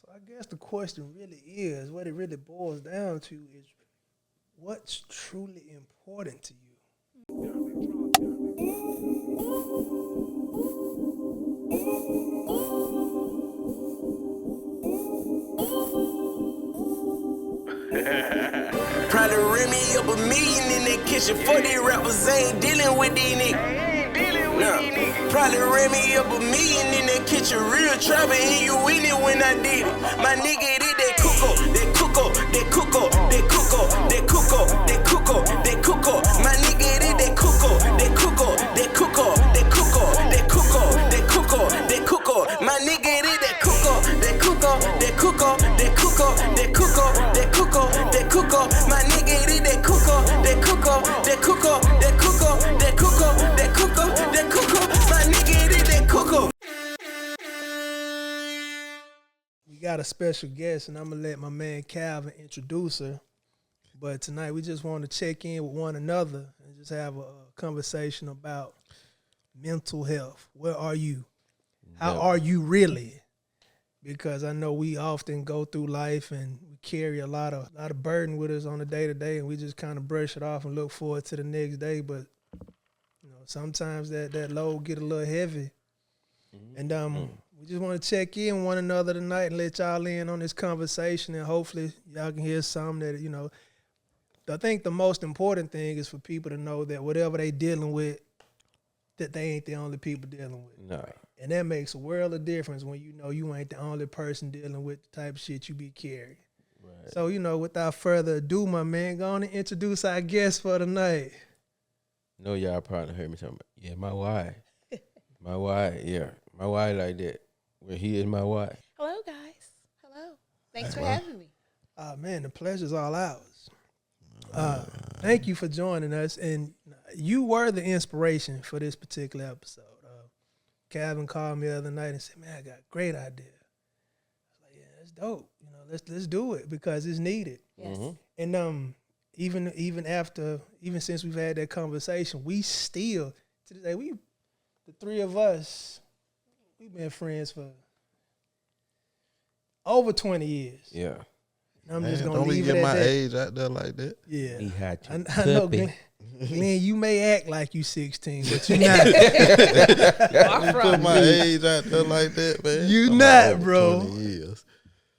So I guess the question really is, what it really boils down to is, what's truly important to you? Probably rim me up a million in that kitchen. For these rappers, ain't dealing with these niggas. Probably rim me up a million in that kitchen. Real trapping, and you in it when I did it. My nigga did that cuckoo, that cuckoo, that cuckoo, that cuckoo, that cuckoo, that cuckoo, that cuckoo. My nigga did that cuckoo, that cuckoo, that cuckoo, that cuckoo, that cuckoo, that cuckoo, that cuckoo. My nigga did that cuckoo, that cuckoo, that cuckoo, that cuckoo, that cuckoo, that cuckoo, that cuckoo. My nigga did that cuckoo, that cuckoo, that cuckoo, that cuckoo, that cuckoo, that cuckoo, that cuckoo. My nigga did that cuckoo. We got a special guest, and I'm going to let my man Calvin introduce her. But tonight we just want to check in with one another and just have a conversation about mental health. Where are you? How are you really? Because I know we often go through life and we carry a lot of burden with us on a day-to-day, and we just kind of brush it off and look forward to the next day. But sometimes that load get a little heavy. And we just want to check in with one another tonight and let y'all in on this conversation, and hopefully y'all can hear something that, I think the most important thing is for people to know that whatever they dealing with, that they ain't the only people dealing with. No. And that makes a world of difference when you know you ain't the only person dealing with the type of shit you be carrying. Right. So, without further ado, my man, go on and introduce our guest for tonight. No, y'all probably heard me talking about, yeah, my wife. My wife, yeah. My wife like that. Well, he is my wife. Hello, guys. Hello. Thanks for having me. Man, the pleasure's all ours. Thank you for joining us. And you were the inspiration for this particular episode. Calvin called me the other night and said, man, I got a great idea. I was like, yeah, that's dope. Let's do it because it's needed. Yes. And even since we've had that conversation, we still, to this day, the three of us, we've been friends for over 20 years. Yeah. I'm Man, just going to don't leave get it at my that. age out there like that. Yeah. He had to. I know, Glenn, you may act like you 16, but you're not. Far Put from. my age out there like that, man. You I'm not, over bro. 20 years.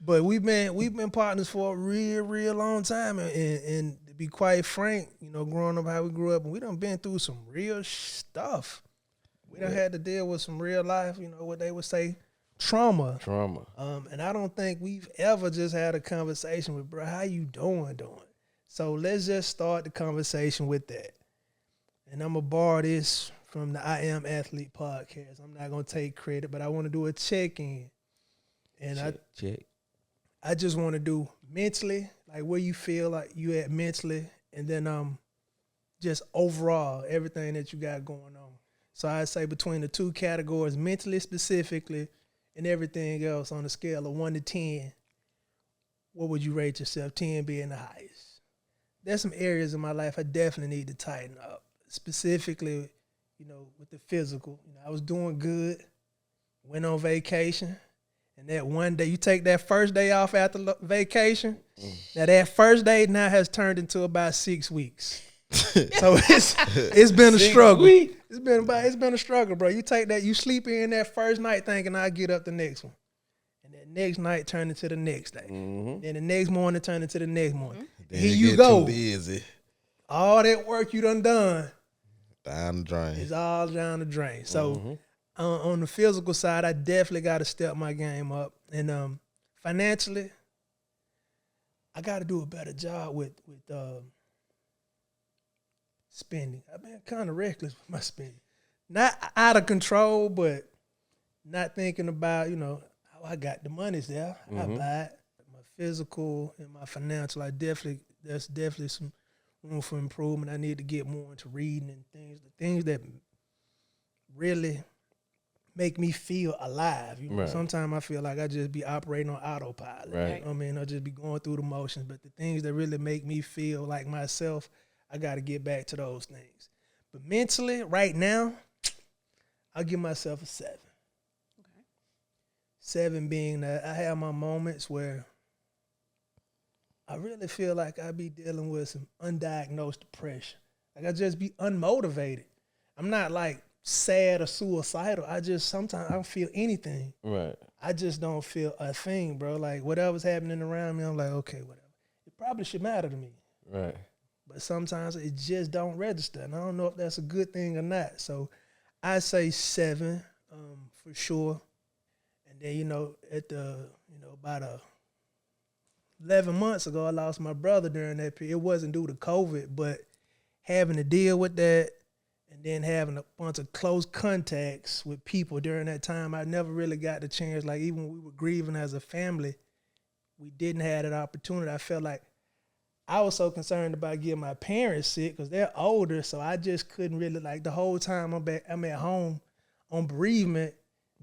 But we've been partners for a real long time, and to be quite frank, growing up how we grew up, and we done been through some real stuff. We done had to deal with some real life, what they would say, trauma. And I don't think we've ever just had a conversation with, bro, how you doing? So let's just start the conversation with that. And I'm going to borrow this from the I Am Athlete podcast. I'm not going to take credit, but I want to do a check-in. And Check. I just want to do mentally, like where you feel like you at mentally, and then just overall, everything that you got going on. So I'd say between the two categories, mentally specifically, and everything else on a scale of 1 to 10, what would you rate yourself, 10 being the highest? There's some areas in my life I definitely need to tighten up, specifically, with the physical. I was doing good, went on vacation, and that one day, you take that first day off after vacation, now that first day now has turned into about 6 weeks. So it's been a struggle. It's been a struggle, bro. You take that, you sleep in that first night thinking I'll get up the next one. And that next night turn into the next day. Then the next morning turn into the next morning. Then Here you you get go. too busy. All that work you done Down the drain. is all down the drain. So on the physical side, I definitely got to step my game up. And financially, I got to do a better job with spending. I've been kind of reckless with my spending. Not out of control, but not thinking about, how I got the money's there. I buy it. My physical and my financial, there's definitely some room for improvement. I need to get more into reading and the things that really make me feel alive. Right. Sometimes I feel like I just be operating on autopilot. Right. I just be going through the motions. But the things that really make me feel like myself, I got to get back to those things. But mentally, right now, I'll give myself a 7. Okay. 7 being that I have my moments where I really feel like I be dealing with some undiagnosed depression. Like I just be unmotivated. I'm not like sad or suicidal. I just sometimes I don't feel anything. Right. I just don't feel a thing, bro. Like whatever's happening around me, I'm like, okay, whatever. It probably should matter to me. Right. But sometimes it just don't register. And I don't know if that's a good thing or not. So I say 7 for sure. And then, at about 11 months ago, I lost my brother during that period. It wasn't due to COVID, but having to deal with that and then having a bunch of close contacts with people during that time, I never really got the chance. Like even when we were grieving as a family, we didn't have that opportunity. I felt like I was so concerned about getting my parents sick because they're older, so I just couldn't really, like the whole time I'm at home on bereavement,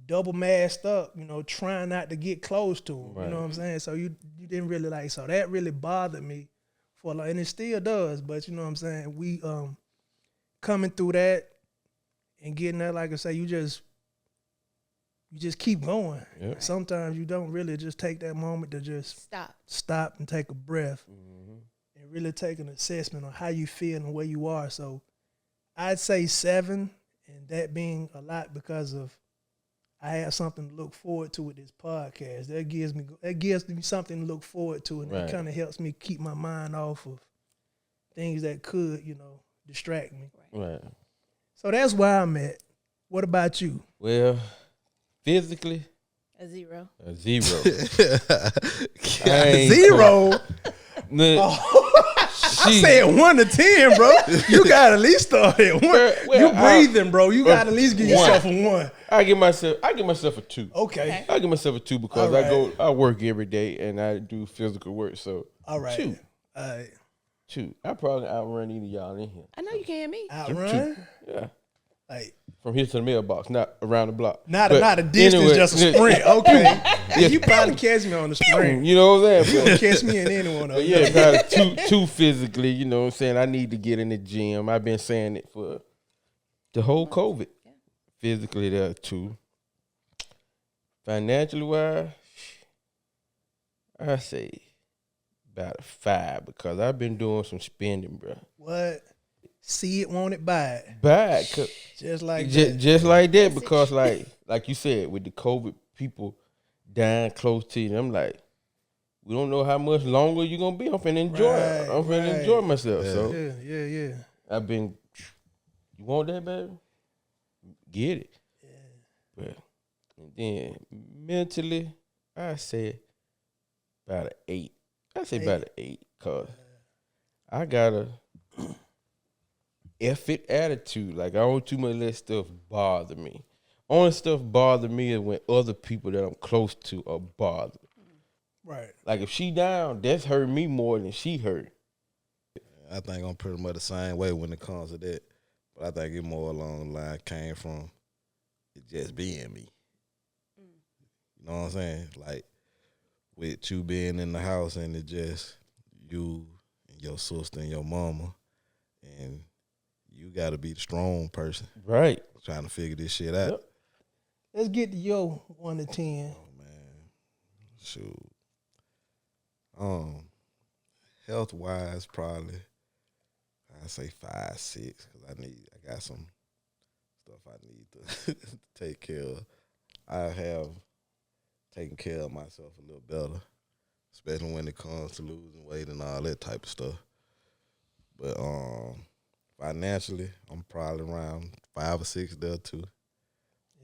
double masked up, trying not to get close to them. Right. You know what I'm saying? So you didn't really so that really bothered me for a lot, and it still does. But you know what I'm saying? We coming through that and getting that, like I say, you just keep going. Yep. Sometimes you don't really just take that moment to just stop and take a breath and really take an assessment on how you feel and where you are. So I'd say 7, and that being a lot because of I have something to look forward to with this podcast. That gives me something to look forward to, and it kind of helps me keep my mind off of things that could, distract me. Right. So that's where I'm at. What about you? Well, physically, A 0. a 0. Zero. I She- said 1 to 10, bro. You got to at least start at 1. Well, You breathing, bro. You got to at least give 1. yourself a 1. I give myself a 2. Okay. I give myself a 2 because All right. I work every day and I do physical work. So All right. 2. All right. 2. I probably outrun either of y'all in here. I know you can hear me. Outrun? Yeah. Like, From here to the mailbox, not around the block. not But a distance, anyway, just a sprint. Okay. You probably catch me on the sprint. You know what I'm You saying? don't catch me in any one of But them. yeah, probably two physically, you know what I'm saying? I need to get in the gym. I've been saying it for the whole COVID. Physically, there are 2. Financially wise, I say about a 5 because I've been doing some spending, bro. What? See it, want it, buy it. Bad, Just like that. just like that because like you said, with the COVID, people dying close to you. I'm like, we don't know how much longer you're gonna be. I'm finna enjoy it. Right, I'm finna right. enjoy myself. So Yeah. I've been. You want that, baby? Get it. But and then mentally, I say about an 8. I say about an 8 because I got a effort attitude. Like I don't too much let stuff bother me. Only stuff bother me is when other people that I'm close to are bothered. Right. Like if she down, that's hurt me more than she hurt. I think I'm pretty much the same way when it comes to that. But I think it more along the line came from it just being me. You know what I'm saying? Like with you being in the house and it just you and your sister and your mama, and you got to be the strong person Right. trying to figure this shit out. Yep. Let's get to your 1 to 10. Oh man, shoot. Health wise, probably I say 5, 6 because I got some stuff I need to take care of. I have taken care of myself a little better, especially when it comes to losing weight and all that type of stuff. But financially, I'm probably around 5 or 6 there too.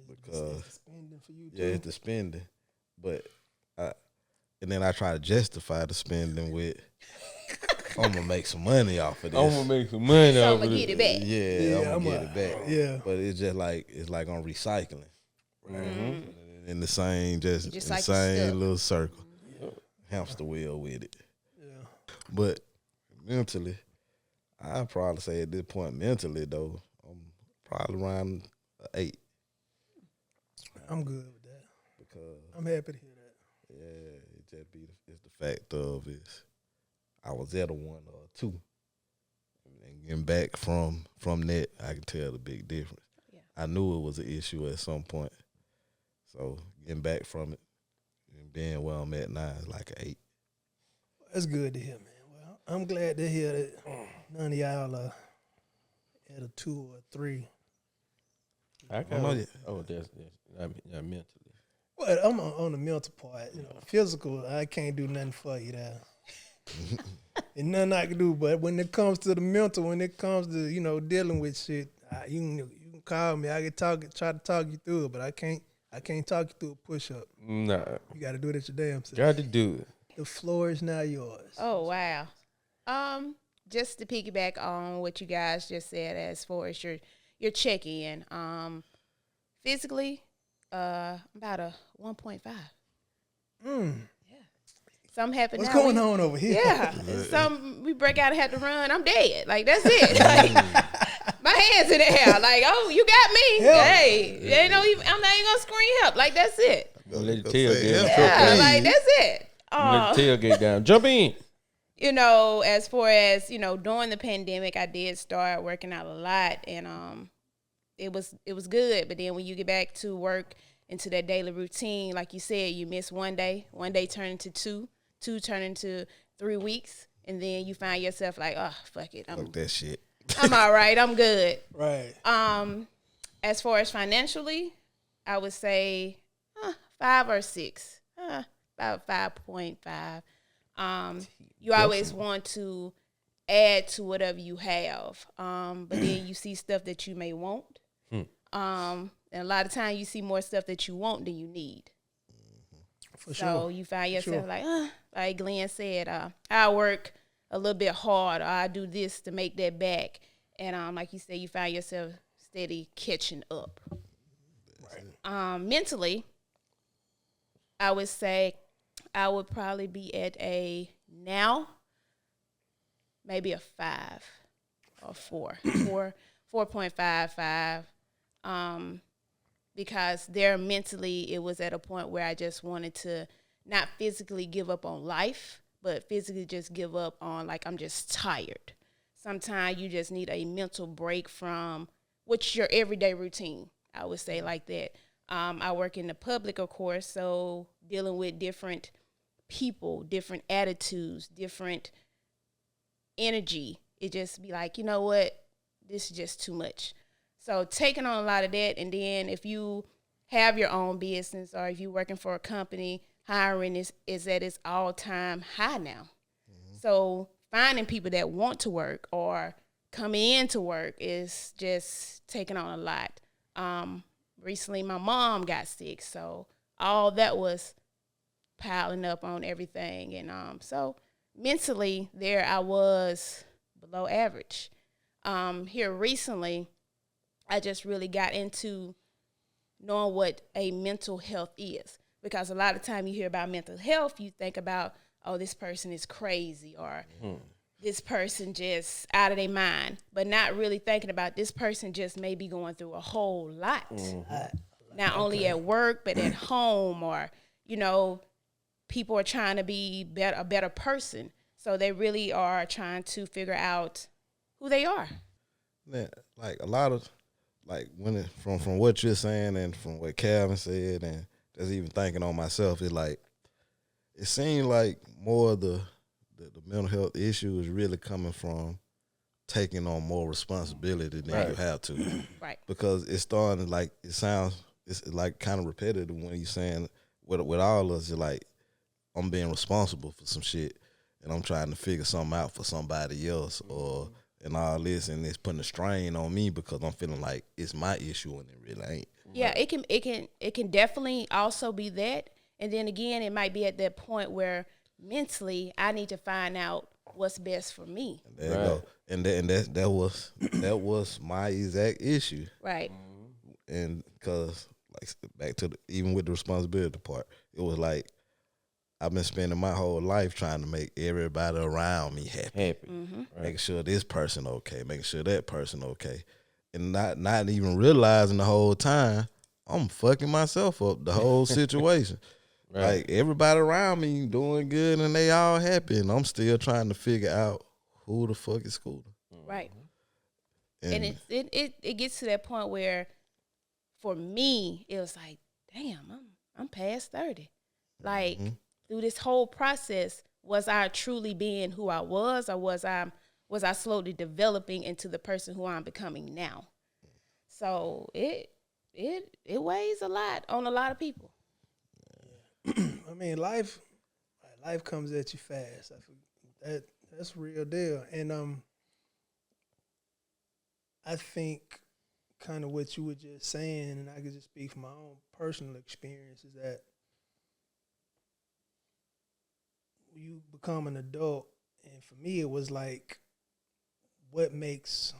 Because It's spending for you too. yeah, it's the spending, but and then I try to justify the spending with, I'm gonna make some money off of this. I'm gonna make some money So off I'ma of get it. it back. Yeah, I'm gonna get it back. Yeah. But it's just like on recycling. Mm-hmm. In the same, just in the like same stuff. little circle, hamster wheel with it. Yeah. But mentally, I'd probably say at this point, mentally though, I'm probably around an 8 I'm good with that. because I'm happy to hear that. yeah, it just be it's the fact of is I was at a 1 or a 2, and getting back from that, I can tell the big difference. Yeah. I knew it was an issue at some point, so getting back from it, being where I'm at now is like an 8. That's good to hear, man. Well, I'm glad to hear that none of y'all are at a 2 or 3. I I'm not got. yet. Oh, that's not mentally. Well, I'm on the mental part. Physical, I can't do nothing for you there. And nothing I can do. But when it comes to the mental, when it comes to dealing with shit, you can call me. I can try to talk you through it, but I can't talk you through a push up. Nah, You got to do it at your damn self. got to do it. The floor is now yours. Oh wow. Just to piggyback on what you guys just said as far as your check-in. Physically, about a 1.5. Something happened. What's now. going on over here? Yeah, we break out and have to run. I'm dead. Like that's it. Like, my hands in the air. Like, oh, you got me. Help. Hey, I'm not even gonna scream help. Like that's it. Let the tailgate. Yeah, like that's it. Let the tailgate down. Jump in. As far as during the pandemic, I did start working out a lot, and it was good. But then when you get back to work into that daily routine, like you said, you miss one day turn into 2 turn into 3 weeks, and then you find yourself like, oh fuck it, Fuck that shit. I'm all right, I'm good. Right. As far as financially, I would say 5 or 6, about 5.5. You always want to add to whatever you have, but then you see stuff that you may want. And a lot of times you see more stuff that you want than you need. For So sure. you find yourself like Glenn said, I work a little bit hard, or I do this to make that back. And like you said, you find yourself steady catching up. Right. Mentally, I would say I would probably be at a now, maybe a 5 or 4.55. Because there mentally, it was at a point where I just wanted to not physically give up on life, but physically just give up on, like, I'm just tired. Sometimes you just need a mental break from what's your everyday routine, I would say like that. I work in the public, of course, so dealing with different people, different attitudes, different energy. It just be like, you know what, this is just too much. So taking on a lot of that, and then if you have your own business or if you're working for a company, hiring is at its all-time high now. Mm-hmm. So finding people that want to work or coming in to work is just taking on a lot. Recently, my mom got sick, so all that was piling up on everything. And so mentally there I was below average. Here recently, I just really got into knowing what a mental health is. Because a lot of time you hear about mental health, you think about, oh, this person is crazy or this person just out of their mind. But not really thinking about this person just may be going through a whole lot. Not only at work, but at home, or, people are trying to be a better person. So they really are trying to figure out who they are. Man, like a lot of, like from what you're saying and from what Calvin said, and just even thinking on myself, it seemed like more of the mental health issue is really coming from taking on more responsibility than you have to. Right. Because it's starting to it's like kind of repetitive when you're saying with all of us, you're like, I'm being responsible for some shit and I'm trying to figure something out for somebody else and all this, and it's putting a strain on me because I'm feeling like it's my issue and it really ain't. Yeah, it can definitely also be that. And then again, it might be at that point where mentally I need to find out what's best for me. And there you go. And that was my exact issue. Right. And because like back to even with the responsibility part, it was like I've been spending my whole life trying to make everybody around me happy. Mm-hmm. Making sure this person okay, making sure that person okay. And not even realizing the whole time I'm fucking myself up the whole situation. Right. Like everybody around me doing good and they all happy, and I'm still trying to figure out who the fuck is cool. Right. And it gets to that point where, for me, it was like, damn, I'm past 30. Like through this whole process, was I truly being who I was, or was I slowly developing into the person who I'm becoming now? So it weighs a lot on a lot of people. I mean, life comes at you fast. That's real deal. And I think kind of what you were just saying, and I could just speak from my own personal experience, is that you become an adult, and for me, it was like, what means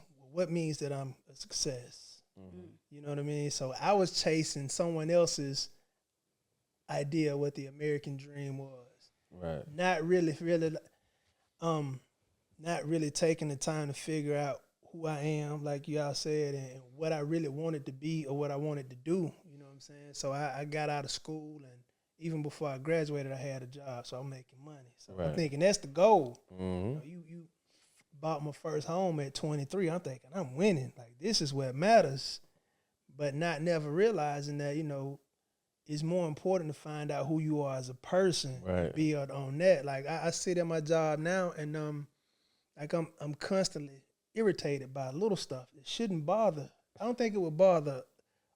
that I'm a success? Mm-hmm. You know what I mean? So I was chasing someone else's idea of what the American dream was. Right. Not really taking the time to figure out who I am, like y'all said, and what I really wanted to be or what I wanted to do. You know what I'm saying? So I got out of school, and even before I graduated, I had a job, so I'm making money. So I'm thinking that's the goal. Mm-hmm. You bought my first home at 23. I'm thinking I'm winning. Like, this is what matters, but never realizing that, it's more important to find out who you are as a person. Right. Build on that. Like, I sit at my job now, and like I'm constantly irritated by little stuff that shouldn't bother. I don't think it would bother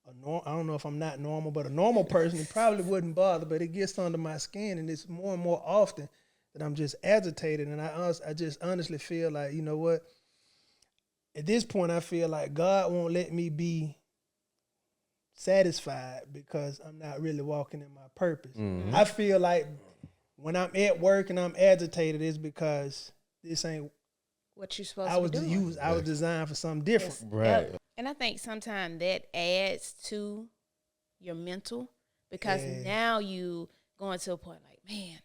I don't know if I'm not normal, but a normal person, it probably wouldn't bother, but it gets under my skin, and it's more and more often that I'm just agitated. And I just honestly feel like, you know what? At this point, I feel like God won't let me be satisfied because I'm not really walking in my purpose. Mm-hmm. I feel like when I'm at work and I'm agitated, it's because this ain't what you're supposed to be doing. I was designed for something different. Yes. Right. And I think sometimes that adds to your mental, because now you going to a point like, man,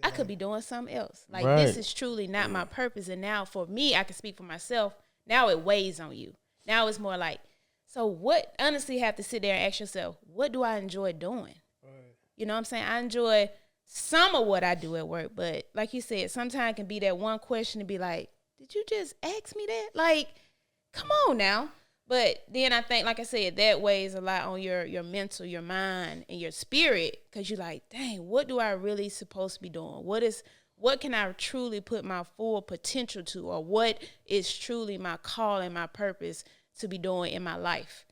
I could be doing something else. Like, this is truly not my purpose. And now for me, I can speak for myself. Now it weighs on you. Now it's more like, so what? Honestly, you have to sit there and ask yourself, what do I enjoy doing? Right. You know what I'm saying? I enjoy some of what I do at work, but like you said, sometimes it can be that one question to be like, did you just ask me that? Like, come on now. But then I think, like I said, that weighs a lot on your mental, your mind, and your spirit, because you're like, dang, what do I really supposed to be doing? What can I truly put my full potential to, or what is truly my call and my purpose to be doing in my life?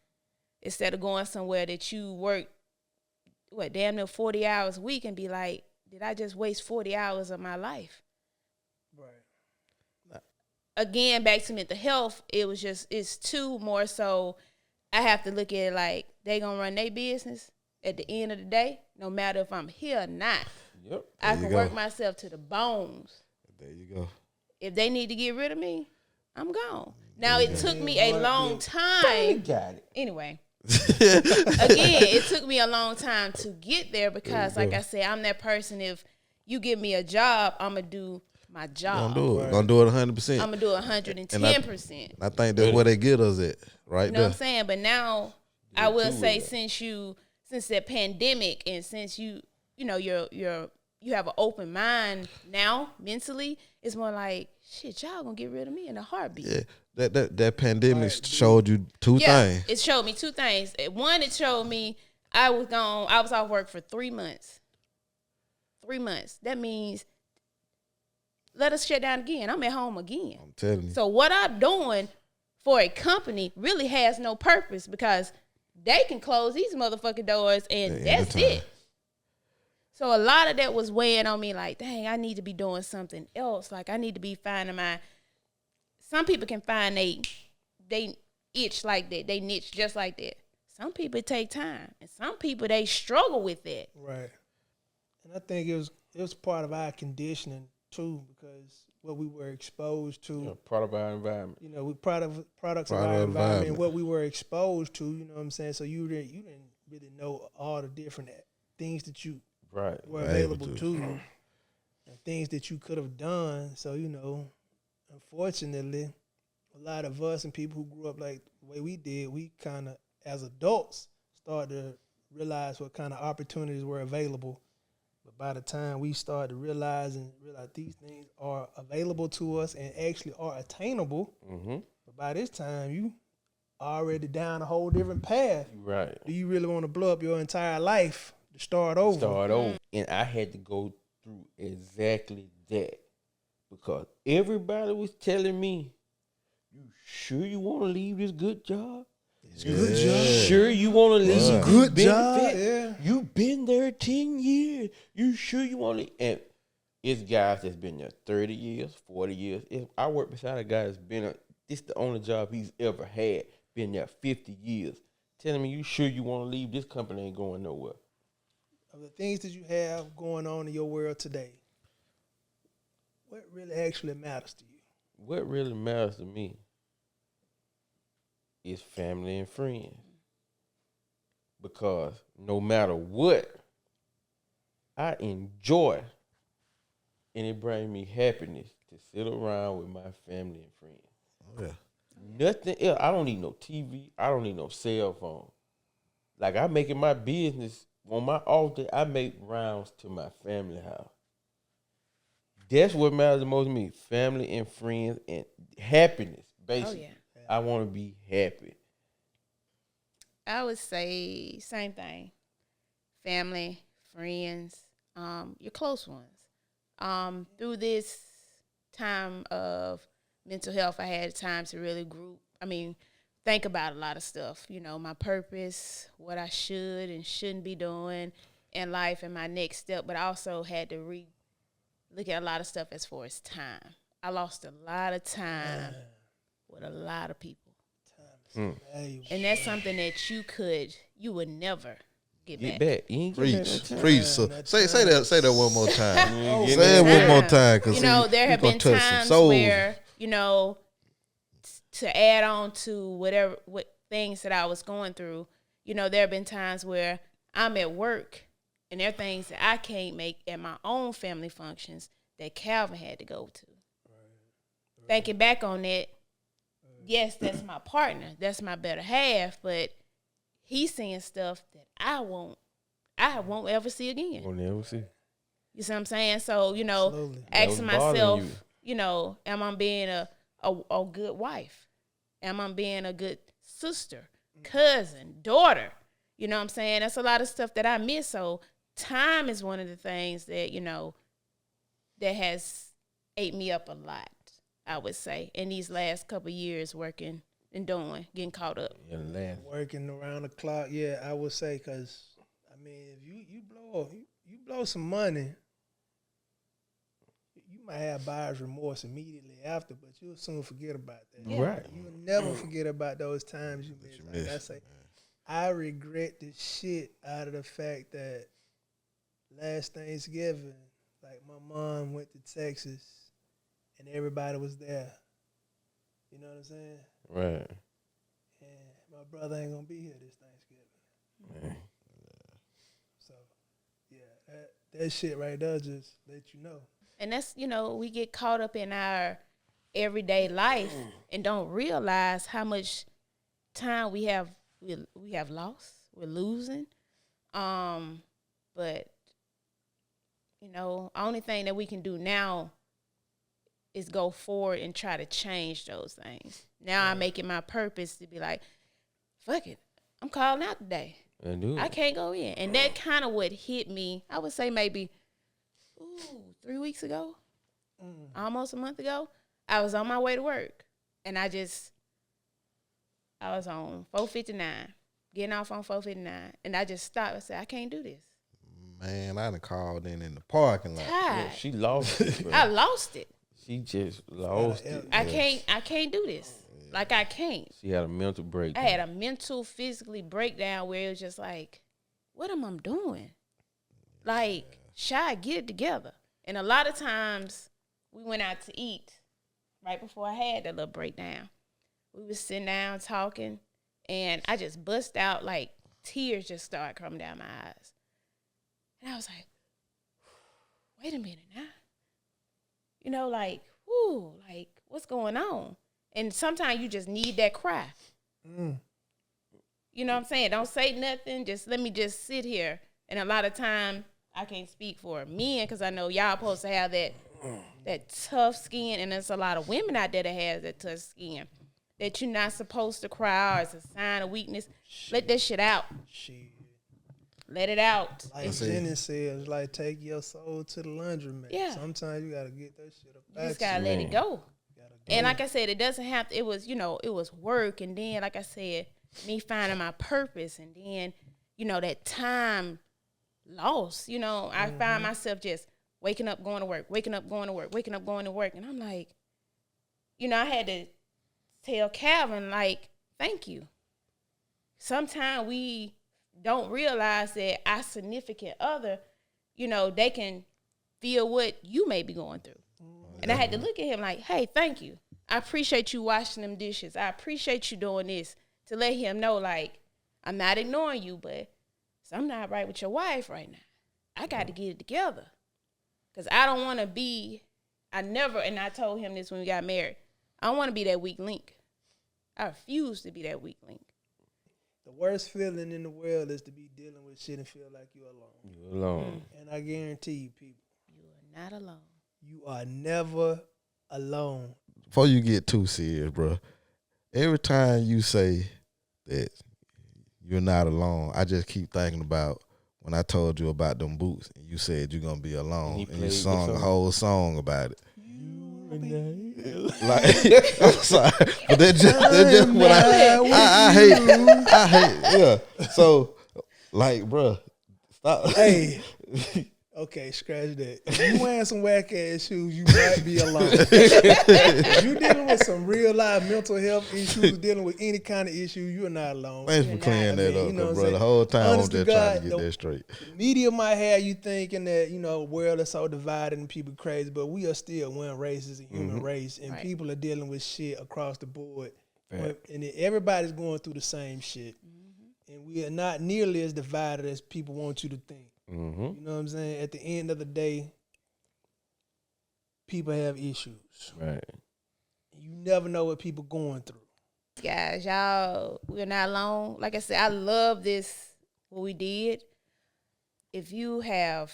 Instead of going somewhere that you work, damn near 40 hours a week and be like, did I just waste 40 hours of my life? Right. Again, back to mental health, it's too more so I have to look at it like they going to run their business at the end of the day, no matter if I'm here or not. Yep. I can work myself to the bones. There you go. If they need to get rid of me, I'm gone. Now, it took me a long time. Got it. Anyway. Again, it took me a long time to get there because, like I said, I'm that person. If you give me a job, I'm going to do my job. Gonna do it 100%. I'm going to do 110%. I think that's where they get us at, right? You know what I'm saying? But now, I will say, since that pandemic, and since you have an open mind now mentally, it's more like, shit, y'all gonna get rid of me in a heartbeat. Yeah, that pandemic showed you two things. It showed me two things. One, it showed me I was off work for 3 months. 3 months. That means let us shut down again. I'm at home again. I'm telling you. So what I'm doing for a company really has no purpose, because they can close these motherfucking doors and that's it. So a lot of that was weighing on me like, dang, I need to be doing something else. Like, I need to be finding some people can find they itch like that. They niche just like that. Some people take time. And some people, they struggle with that. Right. And I think it was part of our conditioning too, because what we were exposed to. Part of our environment. We products of our environment, what we were exposed to, you know what I'm saying? So you didn't really know all the different things that you were available to you, and things that you could have done. So, unfortunately, a lot of us and people who grew up like the way we did, we kind of, as adults, started to realize what kind of opportunities were available. But by the time we started to realize these things are available to us and actually are attainable, but by this time, you already down a whole different path. Right. Do you really want to blow up your entire life to start over. Start over. And I had to go through exactly that. Because everybody was telling me, you sure you want to leave this good job? Good job. Sure you want to leave some Good good job, benefit? yeah. You been there 10 years. You sure you want to? And it's guys that's been there 30 years, 40 years. I work beside a guy that's been this the only job he's ever had. Been there 50 years. Telling me, you sure you want to leave? This company ain't going nowhere. Of the things that you have going on in your world today, what really actually matters to you? What really matters to me is family and friends. Because no matter what, I enjoy, and it brings me happiness to sit around with my family and friends. Oh, yeah. Nothing else. I don't need no TV. I don't need no cell phone. Like, I make it my business. On my altar, I make rounds to my family house. That's what matters the most to me. Family and friends and happiness, basically. Oh, yeah. I want to be happy. I would say same thing. Family, friends, your close ones. Through this time of mental health, I had time to really think about a lot of stuff. You know, my purpose, what I should and shouldn't be doing in life, and my next step. But I also had to look at a lot of stuff as far as time. I lost a lot of time with a lot of people. Valuable. And that's something that you would never get back. You ain't getting back no time. Preach. So say that one more time. You Say it one more time, because There have been times where, to add on to what things that I was going through, there have been times where I'm at work and there are things that I can't make at my own family functions that Calvin had to go to. Right. Thinking back on that, yes, that's my partner, that's my better half, but he's seeing stuff that I won't ever see again. Won't ever see. You see what I'm saying? So, Absolutely. asking That was bothering myself, am I being a good wife? Am I being a good sister, cousin, daughter? You know what I'm saying? That's a lot of stuff that I miss. So time is one of the things that, that has ate me up a lot, I would say, in these last couple of years working and getting caught up. Working around the clock, yeah, I would say, because, if you blow some money, you might have buyer's remorse immediately after, but you'll soon forget about that. Yeah. Right. You'll never forget about those times you missed. Like I say, I regret the shit out of the fact that last Thanksgiving, like, my mom went to Texas and everybody was there. You know what I'm saying? Right. And my brother ain't gonna be here this Thanksgiving. Right. So, yeah, that shit right there just let you know. And that's, we get caught up in our everyday life and don't realize how much time we have lost. We're losing. But, only thing that we can do now is go forward and try to change those things. Now I make it my purpose to be like, fuck it, I'm calling out today. I can't go in. And that kind of what hit me, I would say maybe 3 weeks ago, almost a month ago. I was on my way to work, and I was on 459, getting off on 459, and I just stopped. I said, I can't do this. Man, I done called in the parking lot. Yeah, she lost it, bro. I lost it. She just lost it. I can't do this. Like, I can't. She had a mental breakdown. I had a mental, physically breakdown where it was just like, what am I doing? Like, Shy, get it together. And a lot of times we went out to eat right before I had that little breakdown. We was sitting down talking, and I just bust out, like, tears just started coming down my eyes. And I was like, wait a minute now. Like, what's going on? And sometimes you just need that cry. You know what I'm saying? Don't say nothing. Just let me just sit here. And a lot of time, I can't speak for men because I know y'all supposed to have that tough skin. And there's a lot of women out there that has that tough skin. That you're not supposed to cry or it's a sign of weakness. Let that shit out. let it out. Like see. Jenny said, it's like take your soul to the laundromat. Yeah. Sometimes you gotta get that shit up. You just gotta let it go. Gotta go. And like I said, it doesn't have to, it was, it was work. And then, like I said, me finding my purpose. And then, that time lost, I find myself just waking up, going to work, waking up, going to work, waking up, going to work. And I'm like, I had to tell Calvin, like, thank you. Sometimes we don't realize that our significant other, they can feel what you may be going through. And I had to look at him like, hey, thank you. I appreciate you washing them dishes. I appreciate you doing this, to let him know, like, I'm not ignoring you, but something not right with your wife right now. I got to get it together. Because I don't want to be, and I told him this when we got married, I don't want to be that weak link. I refuse to be that weak link. The worst feeling in the world is to be dealing with shit and feel like you're alone. You alone. And I guarantee you, people, You are not alone. you are never alone. Before you get too serious, bro, every time you say that you're not alone, I just keep thinking about when I told you about them boots and you said you're going to be alone. And you played the sung a song. whole song about it. Like, I'm sorry, but that's just what I hate, yeah. So, like, bro, stop. Hey, okay, scratch that. If you wearing some whack ass shoes, you might be alone. If you dealing with some real life mental health issues, dealing with any kind of issue, you're not alone. Thanks for clearing that up, you know what I'm bro. The saying? whole time Honest I'm to just trying God, to get that straight. Media might have you thinking that, the world is so divided and people crazy, but we are still one race as a human race, and Right. people are dealing with shit across the board. Right. And everybody's going through the same shit. And we are not nearly as divided as people want you to think. Mm-hmm. You know what I'm saying? At the end of the day, people have issues. Right. You never know what people going through. Guys, we're not alone. Like I said, I love this, what we did. If you have,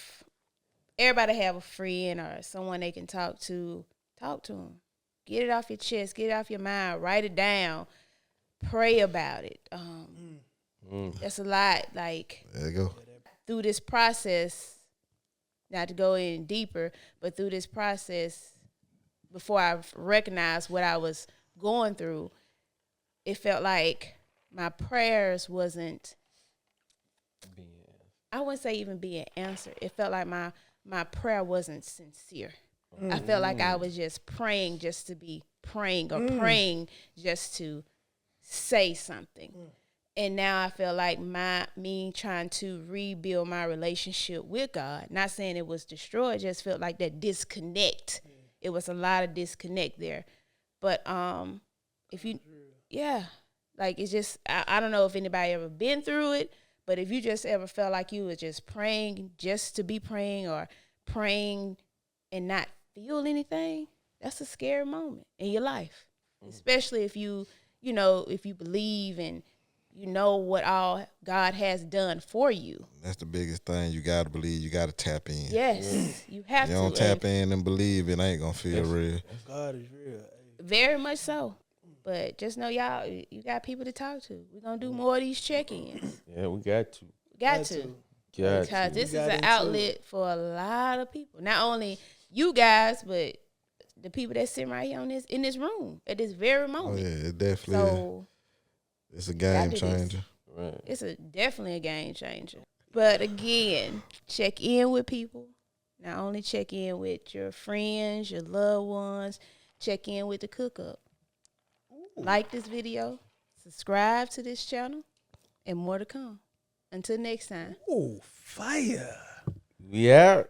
everybody have a friend or someone they can talk to them. Get it off your chest, get it off your mind, write it down, pray about it. That's a lot. Like, There you go. through this process, not to go in deeper, but through this process, before I recognized what I was going through, it felt like my prayers wasn't, I wouldn't say even being answered. It felt like my prayer wasn't sincere. I felt like I was just praying just to be praying, or praying just to say something. And now I feel like me trying to rebuild my relationship with God, not saying it was destroyed, just felt like that disconnect. It was a lot of disconnect there. But if you, like, it's just, I don't know if anybody ever been through it, but if you just ever felt like you were just praying just to be praying, or praying and not feel anything, that's a scary moment in your life. Especially if if you believe and you know what all God has done for you. That's the biggest thing. You got to believe. You got to tap in. Yes, you have You to. don't tap in and believe, it ain't going to feel real. God is real. Very much so. But just know, y'all, you got people to talk to. We're going to do more of these check-ins. Yeah, we got to. Got to. Got Because to. this is got an into outlet for a lot of people. Not only you guys, but the people that sit right here in this room at this very Oh, moment. yeah, it definitely is. So It's a game do this. changer. Right. it's definitely a game changer. But again, check in with people. Not only check in with your friends, your loved ones, check in with the cook up. Like this video, subscribe to this channel, and more to come. Until next time. Oh, fire. We out.